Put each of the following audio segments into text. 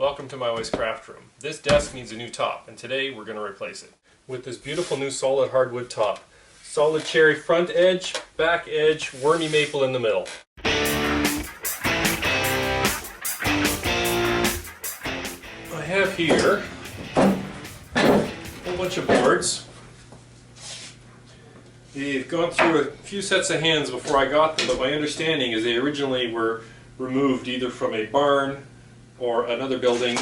Welcome to my wife's craft room. This desk needs a new top, and today we're going to replace it with this beautiful new solid hardwood top. Solid cherry front edge, back edge, wormy maple in the middle. I have here a whole bunch of boards. They've gone through a few sets of hands before I got them, but my understanding is they originally were removed either from a barn or another building.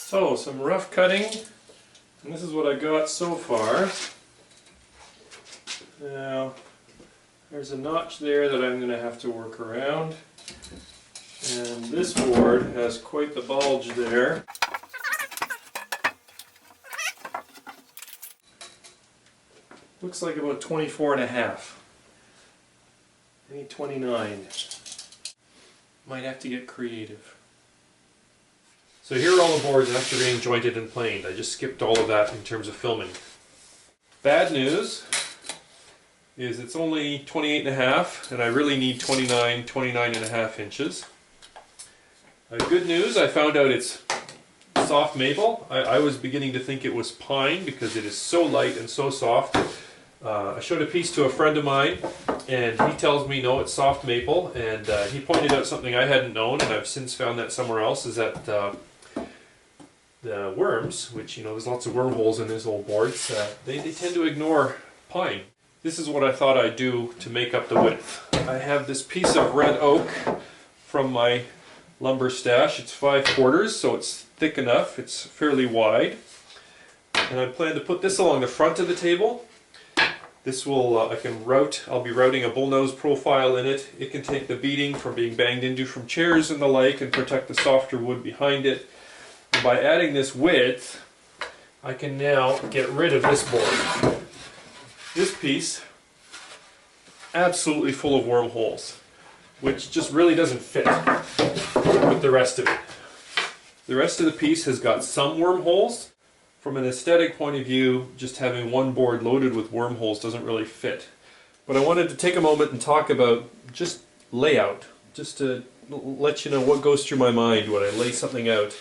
So, some rough cutting, and this is what I got so far. Now, there's a notch there that I'm going to have to work around. And this board has quite the bulge there. Looks like about 24.5. I need 29. Might have to get creative. So here are all the boards after being jointed and planed. I just skipped all of that in terms of filming. Bad news is it's only 28.5 and I really need 29.5 inches. Good news, I found out it's soft maple. I was beginning to think it was pine because it is so light and so soft. I showed a piece to a friend of mine and he tells me no, it's soft maple, and he pointed out something I hadn't known, and I've since found that somewhere else, is that the worms, which, you know, there's lots of wormholes in these old boards, they tend to ignore pine. This is what I thought I'd do to make up the width. I have this piece of red oak from my lumber stash. It's 5/4, so it's thick enough, it's fairly wide. And I plan to put this along the front of the table. This will, I'll be routing a bullnose profile in it. It can take the beating from being banged into from chairs and the like and protect the softer wood behind it. And by adding this width, I can now get rid of this board. This piece, absolutely full of wormholes, which just really doesn't fit with the rest of it. The rest of the piece has got some wormholes. From an aesthetic point of view, just having one board loaded with wormholes doesn't really fit. But I wanted to take a moment and talk about just layout, just to let you know what goes through my mind when I lay something out.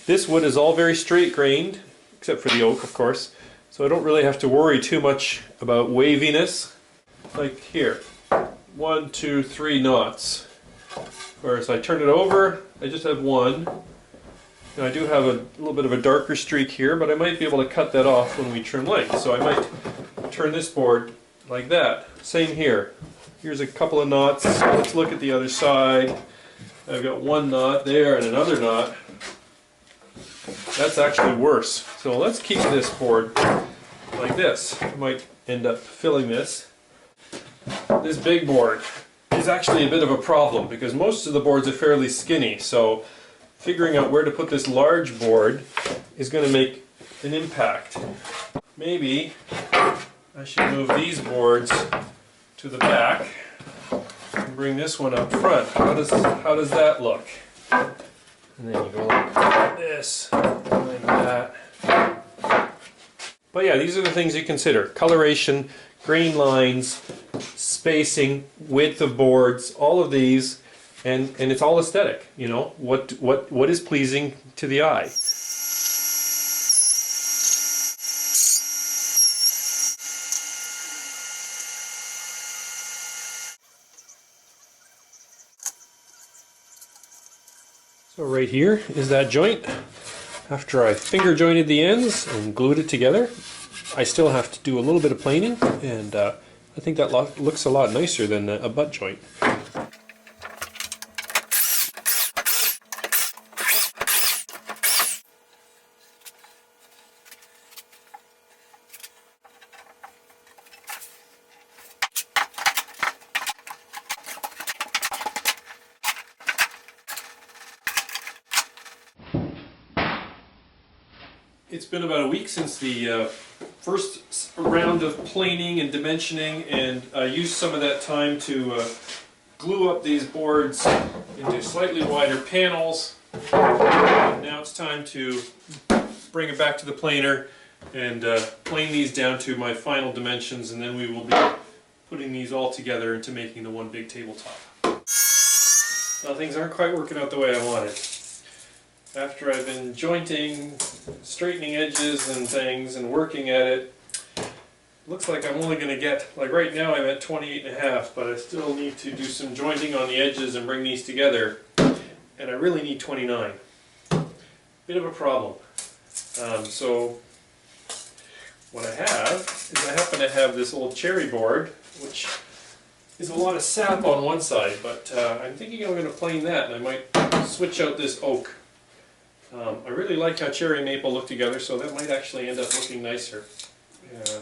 This wood is all very straight grained, except for the oak, of course, so I don't really have to worry too much about waviness. Like here, 1, 2, 3 knots. Whereas I turn it over, I just have one. Now I do have a little bit of a darker streak here, but I might be able to cut that off when we trim length. So I might turn this board like that. Same here. Here's a couple of knots. Let's look at the other side. I've got one knot there and another knot. That's actually worse. So let's keep this board like this. I might end up filling this. This big board is actually a bit of a problem because most of the boards are fairly skinny. So figuring out where to put this large board is going to make an impact. Maybe I should move these boards to the back and bring this one up front. How does that look? And then you go like this, like that. But yeah, these are the things you consider. Coloration, grain lines, spacing, width of boards, all of these. And it's all aesthetic, you know, what is pleasing to the eye. So right here is that joint. After I finger jointed the ends and glued it together, I still have to do a little bit of planing, and I think that looks a lot nicer than a butt joint. It's been about a week since the first round of planing and dimensioning, and I used some of that time to glue up these boards into slightly wider panels it's time to bring it back to the planer and plane these down to my final dimensions, and then we will be putting these all together into making the one big tabletop. Now things aren't quite working out the way I wanted. After I've been jointing, straightening edges and things and working at it, looks like I'm only going to get, like right now I'm at 28.5, but I still need to do some jointing on the edges and bring these together, and I really need 29. Bit of a problem. So what I have is I happen to have this old cherry board, which is a lot of sap on one side, but I'm thinking I'm going to plane that, and I might switch out this oak. I really like how cherry and maple look together, so that might actually end up looking nicer.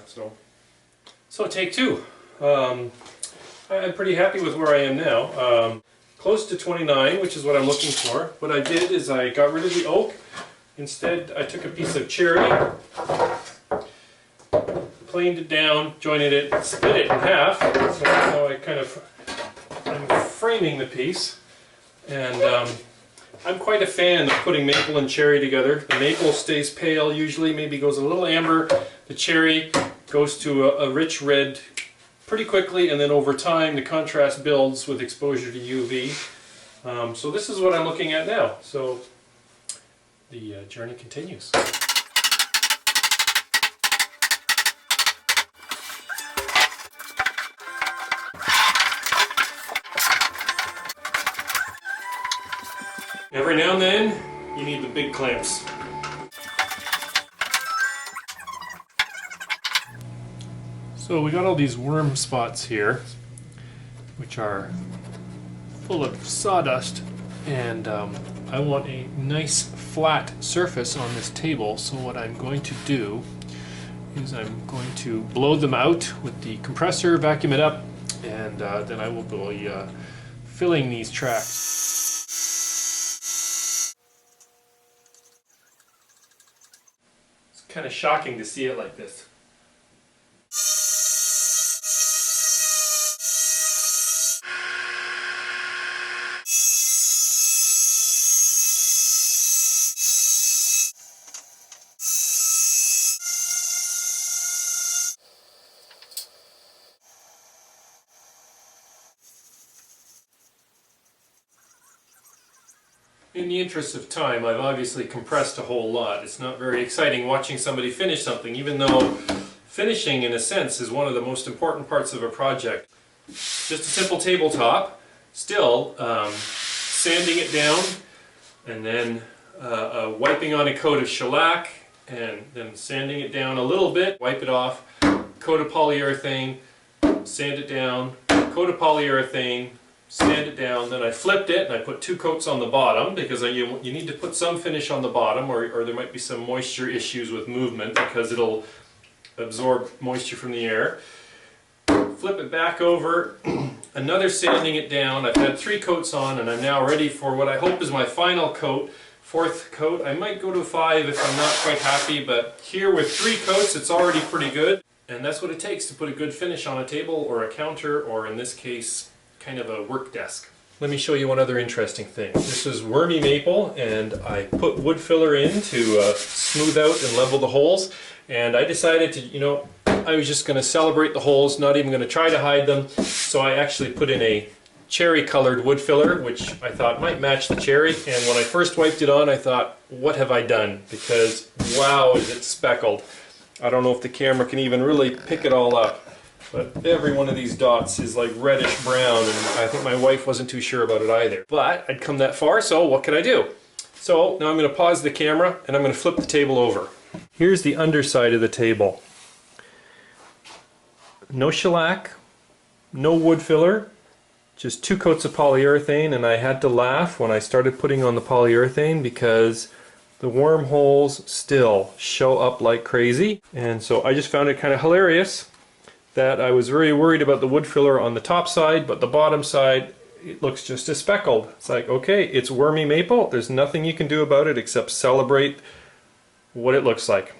So take two. I'm pretty happy with where I am now. Close to 29, which is what I'm looking for. What I did is I got rid of the oak. Instead, I took a piece of cherry, planed it down, jointed it, split it in half. So that's how I'm framing the piece. And I'm quite a fan of putting maple and cherry together. The maple stays pale usually, maybe goes a little amber. The cherry goes to a rich red pretty quickly, and then over time the contrast builds with exposure to UV. So this is what I'm looking at now. So the journey continues. Every now and then you need the big clamps. So we got all these worm spots here, which are full of sawdust, and I want a nice flat surface on this table. So what I'm going to do is I'm going to blow them out with the compressor, vacuum it up, and then I will be filling these tracks. It's kind of shocking to see it like this. In the interest of time, I've obviously compressed a whole lot. It's not very exciting watching somebody finish something, even though finishing, in a sense, is one of the most important parts of a project. Just a simple tabletop, still sanding it down, and then wiping on a coat of shellac, and then sanding it down a little bit, wipe it off, coat of polyurethane, sand it down, coat of polyurethane, sand it down. Then I flipped it and I put 2 coats on the bottom, because you need to put some finish on the bottom, or there might be some moisture issues with movement because it'll absorb moisture from the air. Flip it back over, another sanding it down. I've had 3 coats on, and I'm now ready for what I hope is my final coat, 4th coat. I might go to 5 if I'm not quite happy, but here with 3 coats it's already pretty good, and that's what it takes to put a good finish on a table or a counter, or in this case kind of a work desk. Let me show you one other interesting thing. This is Wormy maple, and I put wood filler in to smooth out and level the holes, and I decided to, I was just going to celebrate the holes, not even going to try to hide them, so I actually put in a cherry colored wood filler, which I thought might match the cherry, and when I first wiped it on I thought, what have I done? Because wow, is it speckled. I don't know if the camera can even really pick it all up. But every one of these dots is like reddish brown, and I think my wife wasn't too sure about it either. But I'd come that far, so what could I do? So now I'm going to pause the camera and I'm going to flip the table over. Here's the underside of the table. No shellac, no wood filler, just 2 coats of polyurethane, and I had to laugh when I started putting on the polyurethane because the wormholes still show up like crazy. And so I just found it kind of hilarious that I was very worried about the wood filler on the top side, but the bottom side, it looks just as speckled. It's like, okay, it's Wormy maple. There's nothing you can do about it except celebrate what it looks like.